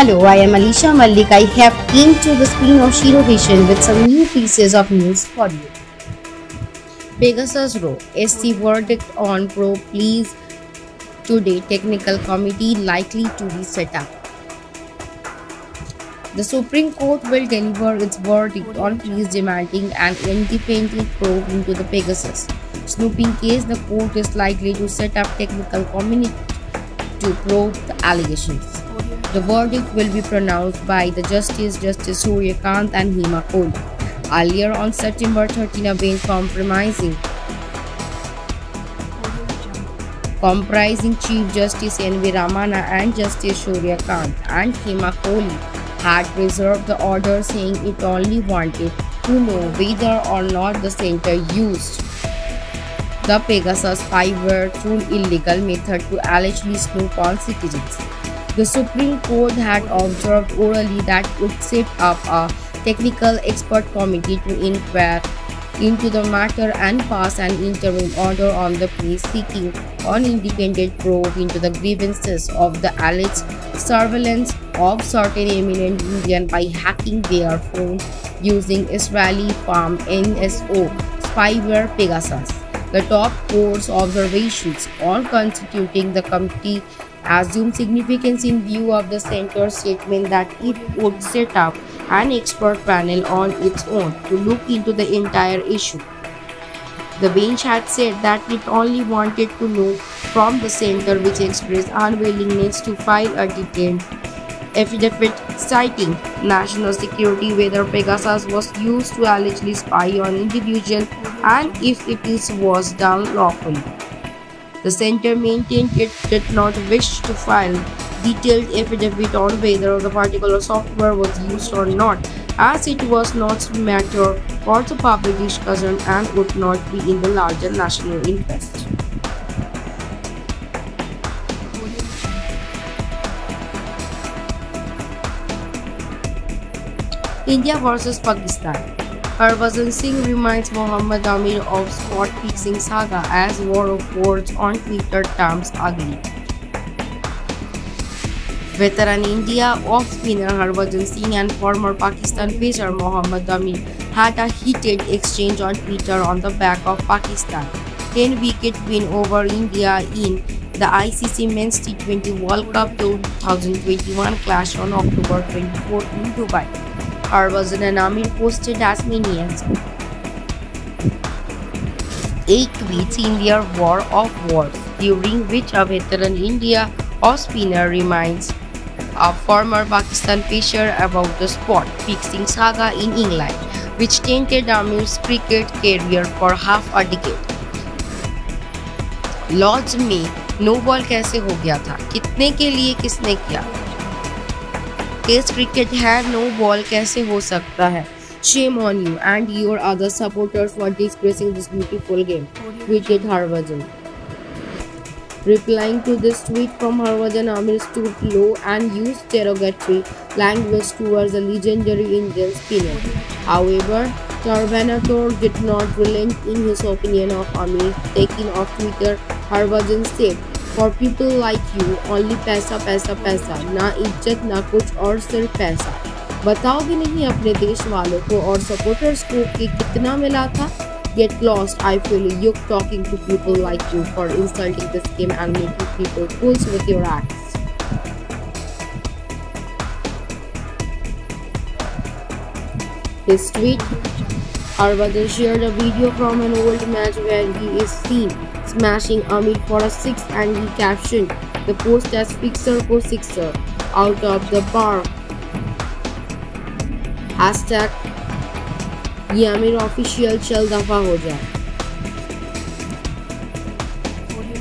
Hello, I am Alisha Malik. I have came to the screen of Shiro Vision with some new pieces of news for you. Pegasus Row SC verdict on Pro Please today. Technical committee likely to be set up. The Supreme Court will deliver its verdict on pleas demanding an independent probe into the Pegasus snooping case. The court is likely to set up technical committee to probe the allegations. The verdict will be pronounced by the Justice Surya Kant and Hema Kohli. Earlier on September 13, a bench comprising Chief Justice N.V. Ramana and Justice Surya Kant and Hema Kohli had reserved the order, saying it only wanted to know whether or not the center used the Pegasus spyware through illegal method to allegedly snoop on citizens. The Supreme Court had observed orally that it would set up a technical expert committee to inquire into the matter and pass an interim order on the case, seeking an independent probe into the grievances of the alleged surveillance of certain eminent Indians by hacking their phones using Israeli firm NSO spyware Pegasus. The top court's observations on constituting the committee assume significance in view of the center's statement that it would set up an expert panel on its own to look into the entire issue. The bench had said that it only wanted to know from the center, which expressed unwillingness to file a detailed affidavit citing national security, whether Pegasus was used to allegedly spy on individuals and if it was done lawfully. The center maintained it did not wish to file detailed affidavit on whether the particular software was used or not, as it was not a matter for the public discussion and would not be in the larger national interest. India vs Pakistan. Harbhajan Singh reminds Mohammad Amir of spot fixing saga as war of words on Twitter terms ugly. Veteran India off-spinner Harbhajan Singh and former Pakistan pacer Mohammad Amir had a heated exchange on Twitter on the back of Pakistan 10-wicket win over India in the ICC Men's T20 World Cup 2021 clash on October 24 in Dubai. Harbhajan and Amir posted as many as 8 tweets in their war of words, during which a veteran India off-spinner reminds a former Pakistan pacer about the spot fixing saga in England, which tainted Amir's cricket career for half a decade. Lord's में no ball कैसे हो गया था? कितने के लिए किसने किया? टेस्ट क्रिकेट है, नो बॉल कैसे हो सकता है? Shame on you and your other supporters for disgracing this beautiful game, tweeted Harbhajan. Replying to this tweet from Harbhajan, Amir stood low and used derogatory language towards the legendary Indian spinner. However, Tarbanator did not relent in his opinion of Amir. Taking off Twitter, Harbhajan said, "For people like you, only पैसा पैसा पैसा, ना इज्जत ना कुछ और सिर्फ पैसा। बताओगे नहीं अपने देश वालों को और सपोर्टर्स को कि कितना मिला था? Get lost, I feel you talking to people like you for insulting this game and making people fools with your acts." His tweet, Harbhajan shared a video from an old match where he is seen smashing Amir for a six and he captioned the post as "Fixer ko sixer out of the park." Hashtag ये Aamir official चल दफा हो जाए.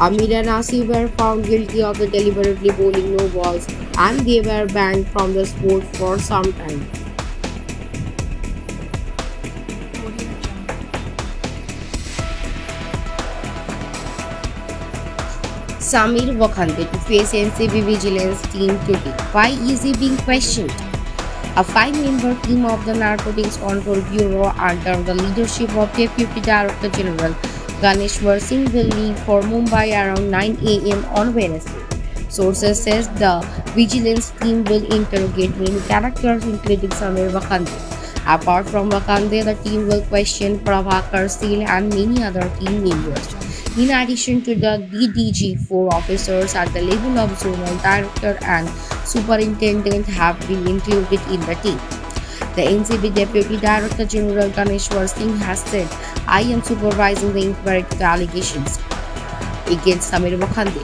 Amir and Asif were found guilty of the deliberately bowling no balls and they were banned from the sport for some time. Samir Wakhande to face NCB Vigilance team today. Why is he being questioned? A 5-member team of the Narcotics Control Bureau under the leadership of Deputy Director General Ganeshwar Singh will leave for Mumbai around 9 a.m. on Wednesday. Sources says the vigilance team will interrogate many characters including Samir Wakande. Apart from Wakande, the team will question Prabhakar Sale and many other team members. In addition to the DDG, 4 officers at the level of zonal director and superintendent have been included in the team. The NCB Deputy Director General Ganeshwar Singh has said, "I am supervising the inquiry to the allegations against Samir Wakande."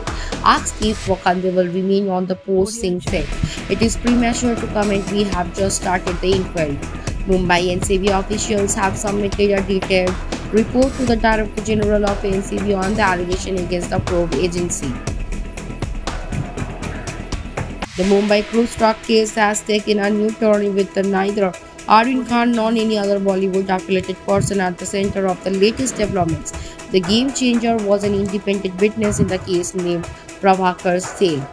Asked if Wakande will remain on the post, Singh said, "It is premature to comment. We have just started the inquiry." Mumbai NCB officials have submitted a detailed report to the Director General of NCB on the allegation against the probe agency. The Mumbai cruise truck case has taken a new turn with neither Arvind Khan nor any other Bollywood affiliated person at the center of the latest developments. The game changer was an independent witness in the case named Prabhakar Sale.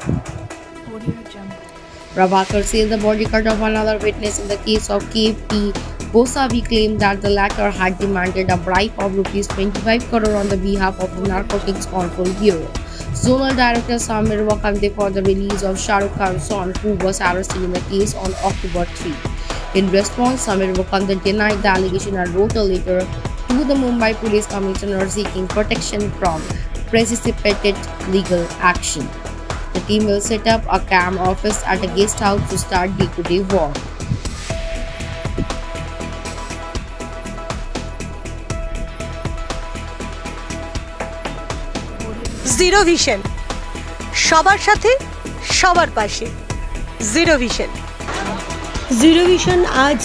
Prabhakar Sale, the bodyguard of another witness in the case of KP Gosavi, claimed that the latter had demanded a bribe of Rs 25 crore on the behalf of the Narcotics Control Bureau. Zonal Director Samir Wakande for the release of Shah Rukh Khan's son, who was arrested in the case on October 3. In response, Samir Wakande denied the allegation and wrote a letter to the Mumbai Police Commissioner seeking protection from precipitated legal action. The team will set up a CAM office at a guest house to start day-to-day work. Zero vision, সবার সাথে সবার পাশে। Zero vision. Zero vision আজ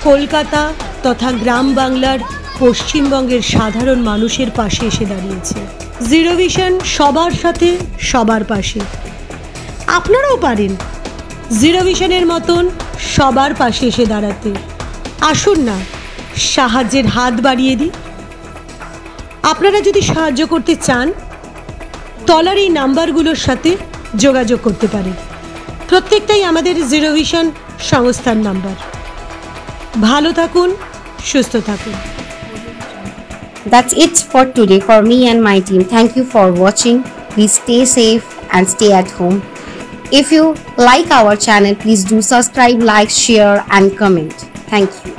কলকাতা তথা গ্রাম বাংলার পশ্চিমবঙ্গের সাধারণ মানুষের পাশে এসে দাঁড়িয়েছে। জিরো ভিশন সবার সাথে সবার পাশে। আপনারাও পারেন জিরো ভিশনের মতন সবার পাশে এসে দাঁড়াতে। আসুন না সাহায্যের হাত বাড়িয়ে দিই। আপনারা যদি সাহায্য করতে চান তলার এই নাম্বারগুলোর সাথে যোগাযোগ করতে পারেন। প্রত্যেকটাই আমাদের জিরো ভিশন সংস্থার নাম্বার। ভালো থাকুন, সুস্থ থাকুন। That's it for today for me and my team. Thank you for watching. Please stay safe and stay at home. If you like our channel, please do subscribe, like, share and comment. Thank you.